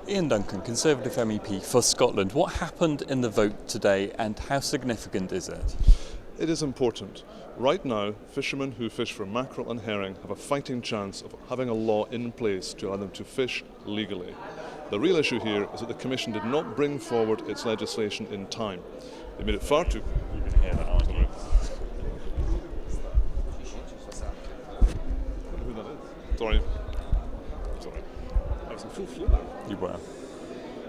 Ian Duncan, Conservative MEP for Scotland. What happened in the vote today and how significant is it? It is important. Right now, fishermen who fish for mackerel and herring have a fighting chance of having a law in place to allow them to fish legally. The real issue here is that the Commission did not bring forward its legislation in time. They made it far too... You can hear that, aren't you? I wonder who that is. Sorry. I was in full flow now. You were.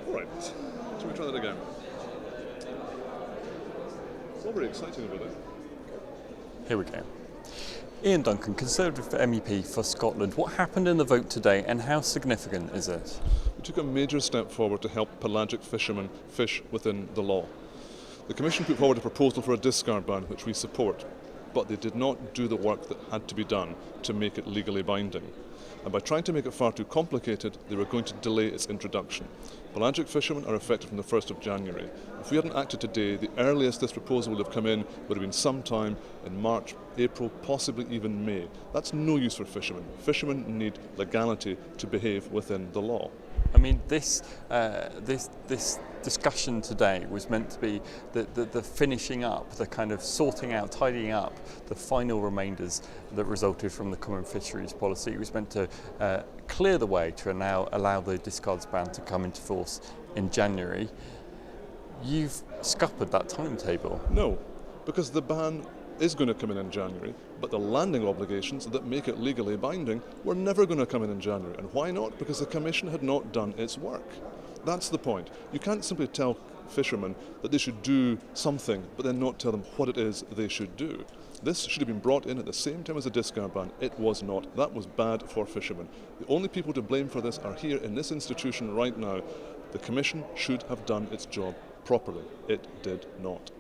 Alright, shall we try that again? It's all very exciting over there. Here we go. Ian Duncan, Conservative MEP for Scotland. What happened in the vote today and how significant is it? We took a major step forward to help pelagic fishermen fish within the law. The Commission put forward a proposal for a discard ban, which we support, but they did not do the work that had to be done to make it legally binding. And by trying to make it far too complicated, they were going to delay its introduction. Pelagic fishermen are effective from the 1st of January. If we hadn't acted today, the earliest this proposal would have come in would have been sometime in March, April, possibly even May. That's no use for fishermen. Fishermen need legality to behave within the law. I mean, this discussion today was meant to be the finishing up, the kind of sorting out, tidying up the final remainders that resulted from the common fisheries policy. It was meant to clear the way to now allow the discards ban to come into force in January. You've scuppered that timetable. No, because the ban is going to come in January, but the landing obligations that make it legally binding were never going to come in January. And why not? Because the Commission had not done its work. That's the point. You can't simply tell fishermen that they should do something, but then not tell them what it is they should do. This should have been brought in at the same time as the discard ban. It was not. That was bad for fishermen. The only people to blame for this are here in this institution right now. The Commission should have done its job properly. It did not.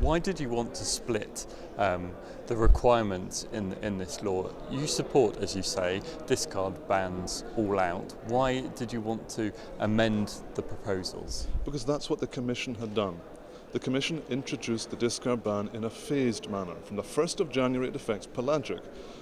Why did you want to split the requirements in this law? You support, as you say, discard bans all out. Why did you want to amend the proposals? Because that's what the Commission had done. The Commission introduced the discard ban in a phased manner. From the 1st of January it affects pelagic.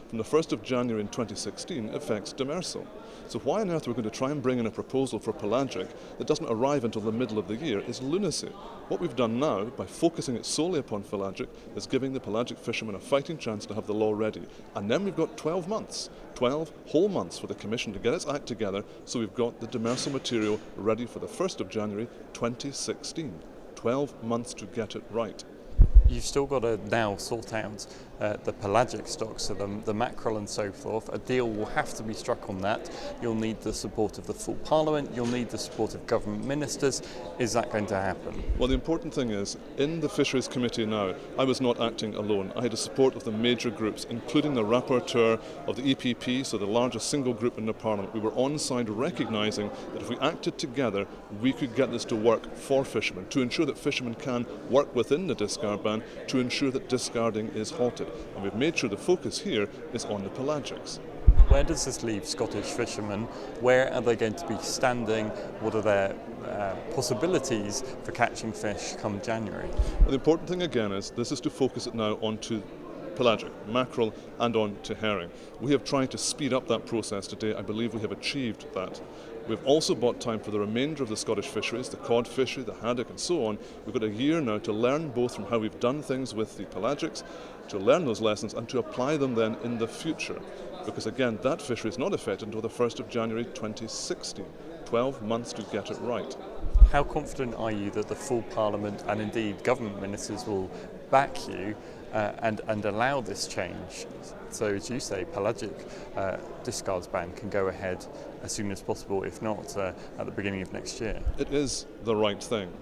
From the 1st of January in 2016 it affects demersal. So why on earth we're going to try and bring in a proposal for pelagic that doesn't arrive until the middle of the year is lunacy. What we've done now, by focusing it solely upon pelagic, is giving the pelagic fishermen a fighting chance to have the law ready. And then we've got 12 months, 12 whole months for the Commission to get its act together, so we've got the demersal material ready for the 1st of January 2016. 12 months to get it right. You've still got to now sort out the pelagic stocks, so the mackerel and so forth. A deal will have to be struck on that. You'll need the support of the full Parliament, you'll need the support of government ministers. Is that going to happen? Well, the important thing is, in the Fisheries Committee now, I was not acting alone. I had the support of the major groups, including the rapporteur of the EPP, so the largest single group in the Parliament. We were on side recognising that if we acted together, we could get this to work for fishermen, to ensure that fishermen can work within the discard ban, to ensure that discarding is halted. And we've made sure the focus here is on the pelagics. Where does this leave Scottish fishermen? Where are they going to be standing? What are their possibilities for catching fish come January? Well, the important thing again is this is to focus it now onto pelagic, mackerel and on to herring. We have tried to speed up that process today. I believe we have achieved that. We've also bought time for the remainder of the Scottish fisheries, the cod fishery, the haddock and so on. We've got a year now to learn both from how we've done things with the pelagics, to learn those lessons and to apply them then in the future. Because again, that fishery is not affected until the 1st of January 2016. 12 months to get it right. How confident are you that the full Parliament and indeed government ministers will back you and allow this change? So, as you say, pelagic discards ban can go ahead as soon as possible, if not at the beginning of next year. It is the right thing.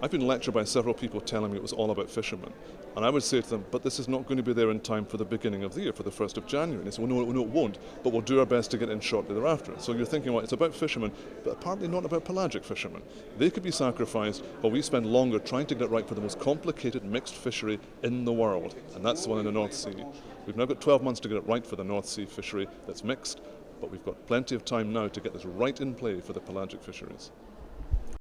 I've been lectured by several people telling me it was all about fishermen. And I would say to them, but this is not going to be there in time for the beginning of the year, for the 1st of January. And they say, well, no, it won't, but we'll do our best to get in shortly thereafter. So you're thinking, well, it's about fishermen, but apparently not about pelagic fishermen. They could be sacrificed while we spend longer trying to get it right for the most complicated mixed fishery in the world. And that's the one in the North Sea. We've now got 12 months to get it right for the North Sea fishery that's mixed, but we've got plenty of time now to get this right in play for the pelagic fisheries.